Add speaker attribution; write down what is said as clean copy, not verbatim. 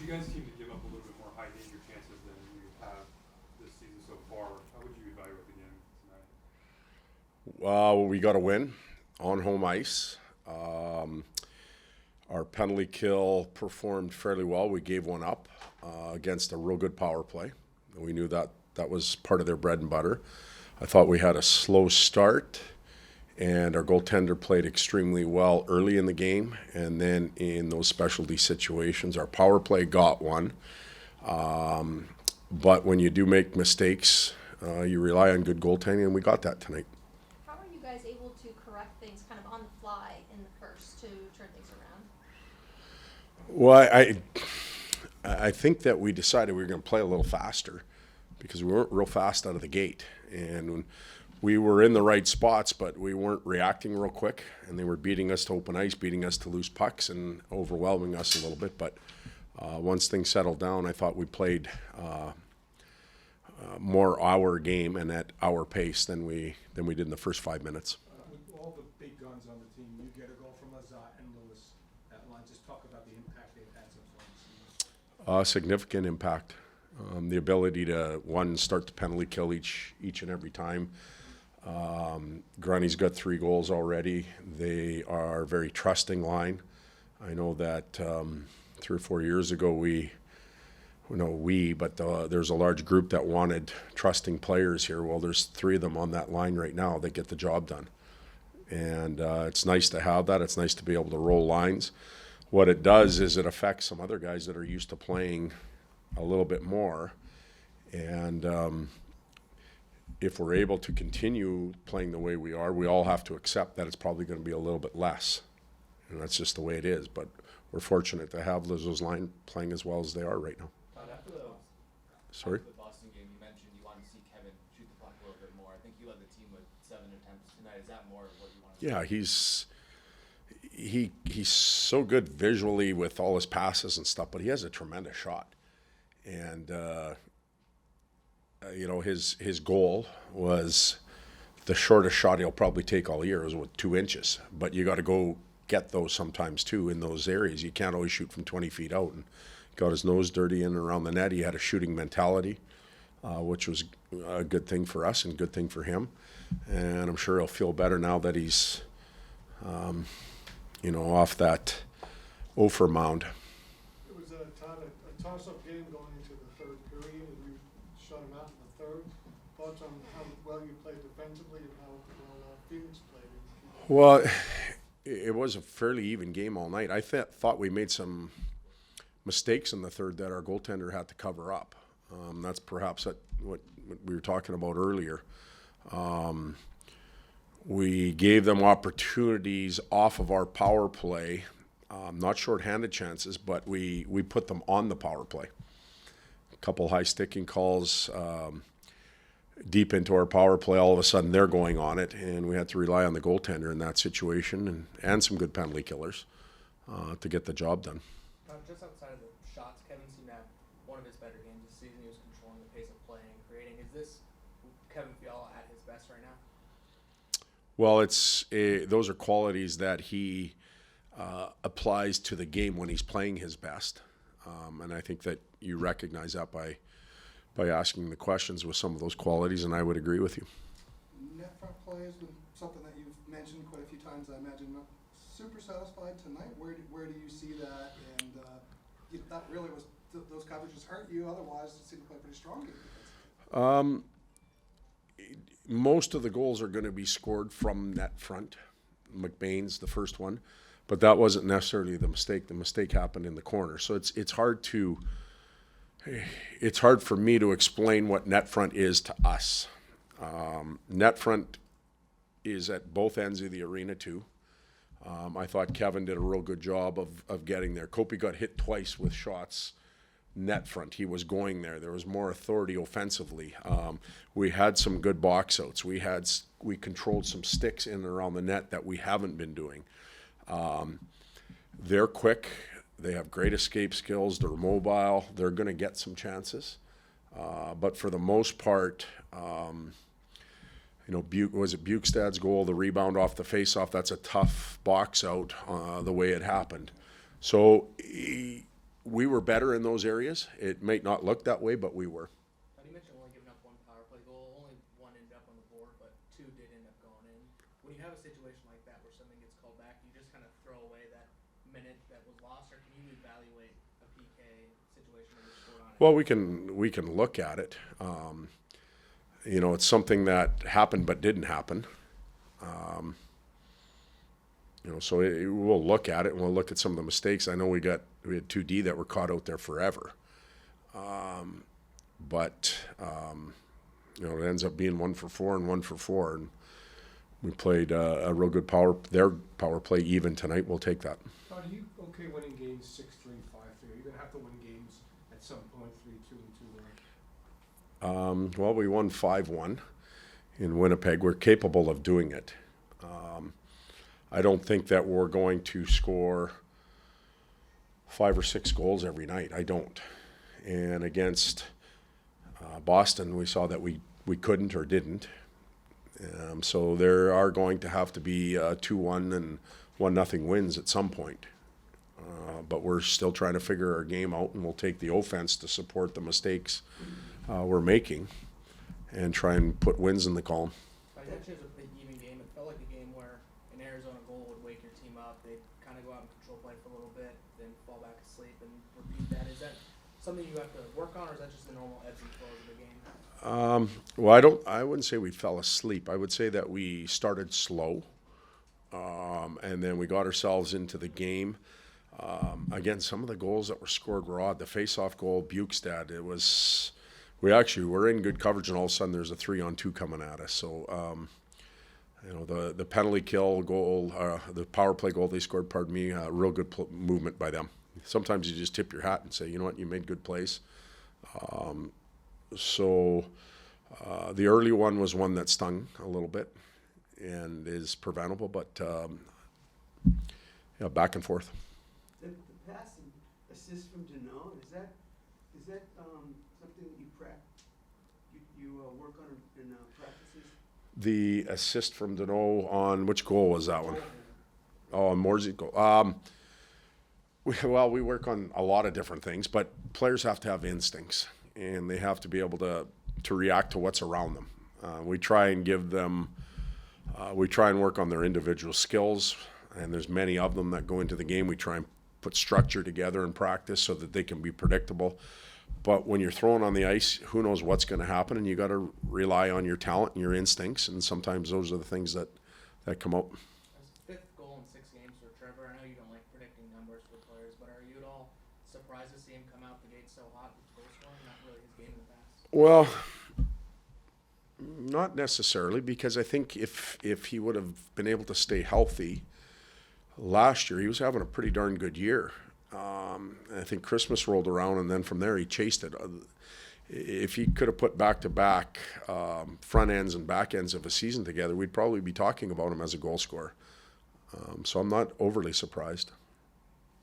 Speaker 1: You guys seem to give up a little bit more high danger chances than you have this season so far. How would you evaluate the game tonight?
Speaker 2: We got a win on home ice. Our penalty kill performed fairly well. We gave one up against a real good power play. We knew that that was part of their bread and butter. I thought we had a slow start, and our goaltender played extremely well early in the game. And then in those specialty situations, our power play got one. But when you do make mistakes, you rely on good goaltending, and we got that tonight.
Speaker 3: How are you guys able to correct things kind of on the fly in the first to turn things around?
Speaker 2: Well, I think that we decided we were going to play a little faster because we weren't real fast out of the gate. And we were in the right spots, but we weren't reacting real quick. And they were beating us to open ice, beating us to loose pucks, and overwhelming us a little bit. But once things settled down, I thought we played more our game and at our pace than we did in the first 5 minutes.
Speaker 4: With all the big guns on the team, you get a goal from Lazat and Lewis at line. Just talk about the impact they've had so far.
Speaker 2: Significant impact. The ability to, one, start the penalty kill each and every time. Grunny's got 3 goals already. They are a very trusting line. I know that 3 or 4 years ago there's a large group that wanted trusting players here. Well, there's 3 of them on that line right now that get the job done. And it's nice to have that. It's nice to be able to roll lines. What it does is it affects some other guys that are used to playing a little bit more. And if we're able to continue playing the way we are, we all have to accept that it's probably going to be a little bit less. And that's just the way it is. But we're fortunate to have Lizzo's line playing as well as they are right now.
Speaker 5: Todd, after the Boston game, you mentioned you wanted to see Kevin shoot the puck a little bit more. I think you led the team with 7 attempts tonight. Is that more what you want to see?
Speaker 2: Yeah, he's so good visually with all his passes and stuff, but he has a tremendous shot. And his goal was the shortest shot he'll probably take all year is 2 inches. But you got to go get those sometimes too in those areas. You can't always shoot from 20 feet out. And got his nose dirty in and around the net. He had a shooting mentality, which was a good thing for us and a good thing for him. And I'm sure he'll feel better now that he's, off that Ophir mound.
Speaker 4: It was a toss-up game going into the third period, and you shut him out in the third. Thoughts on how well you played defensively and how well Phoenix played?
Speaker 2: Well, it was a fairly even game all night. I thought we made some mistakes in the third that our goaltender had to cover up. That's perhaps what we were talking about earlier. We gave them opportunities off of our power play, not shorthanded chances, but we put them on the power play. A couple high sticking calls deep into our power play, all of a sudden they're going on it, and we had to rely on the goaltender in that situation and some good penalty killers to get the job done.
Speaker 5: Just outside of the shots, Kevin seemed to have one of his better games this season. He was controlling the pace of play and creating. Is this Kevin Fiala at his best right now?
Speaker 2: Well, those are qualities that he applies to the game when he's playing his best. And I think that you recognize that by asking the questions with some of those qualities, and I would agree with you.
Speaker 6: Net front play has been something that you've mentioned quite a few times. I imagine not super satisfied tonight. Where do you see that? And that really was those coverages hurt you. Otherwise, it seemed to play pretty strong.
Speaker 2: Most of the goals are going to be scored from net front. McBain's the first one, but that wasn't necessarily the mistake. The mistake happened in the corner. So it's hard for me to explain what net front is to us. Net front is at both ends of the arena too. I thought Kevin did a real good job of getting there. Kopi got hit twice with shots net front. He was going there. There was more authority offensively. We had some good box outs. We controlled some sticks in and around the net that we haven't been doing. They're quick. They have great escape skills. They're mobile. They're going to get some chances. But for the most part, Bukestad's goal, the rebound off the faceoff? That's a tough box out the way it happened. So we were better in those areas. It might not look that way, but we were.
Speaker 5: You mentioned only giving up one power play goal. Only one ended up on the board, but two did end up going in. When you have a situation like that where something gets called back, you just kind of throw away that minute that was lost, or can you evaluate a PK situation that was scored on it?
Speaker 2: Well, we can look at it. You know, it's something that happened but didn't happen. You know, so we'll look at it and we'll look at some of the mistakes. I know we had 2D that were caught out there forever. But you know, it ends up being 1 for 4 and 1 for 4, and we played a real good their power play even tonight. We'll take that.
Speaker 7: Todd, are you okay winning games 6-3, 5-3? You're gonna have to win games at some point 3-2 and 2-1.
Speaker 2: Well, we won 5-1 in Winnipeg. We're capable of doing it. I don't think that we're going to score 5 or 6 goals every night. I don't. And against Boston, we saw that we couldn't or didn't. So there are going to have to be 2-1 and 1-0 wins at some point. But we're still trying to figure our game out, and we'll take the offense to support the mistakes we're making and try and put wins in the column.
Speaker 5: But actually, it was a pretty even game. It felt like a game where an Arizona goal would wake your team up. They'd kind of go out and control play for a little bit, then fall back asleep and repeat that. Is that something you have to work on, or is that just the normal ebbs and flows of the game?
Speaker 2: Well, I wouldn't say we fell asleep. I would say that we started slow, and then we got ourselves into the game. Again, some of the goals that were scored were odd. The face-off goal, Bukestad, we actually were in good coverage, and all of a sudden there's a 3-on-2 coming at us. So, you know, the penalty kill goal, the power play goal they scored, real good movement by them. Sometimes you just tip your hat and say, you know what, you made good plays. So the early one was one that stung a little bit and is preventable, but yeah, back and forth.
Speaker 8: The pass and assist from Deneau, is that something that you work on in practices?
Speaker 2: The assist from Deneau on which goal was that one? Oh, on Morsey's goal. Well, we work on a lot of different things, but players have to have instincts, and they have to be able to react to what's around them. We try and work on their individual skills, and there's many of them that go into the game. We try and put structure together in practice so that they can be predictable. But when you're thrown on the ice, who knows what's going to happen, and you got to rely on your talent and your instincts, and sometimes those are the things that come out.
Speaker 5: That's 5th goal in 6 games for Trevor. I know you don't like predicting numbers for players, but are you at all surprised to see him come out the gate so hot with goal scoring? Not really his game in the past.
Speaker 2: Well, not necessarily, because I think if he would have been able to stay healthy last year, he was having a pretty darn good year. I think Christmas rolled around, and then from there he chased it. If he could have put back-to-back front ends and back ends of a season together, we'd probably be talking about him as a goal scorer. So I'm not overly surprised.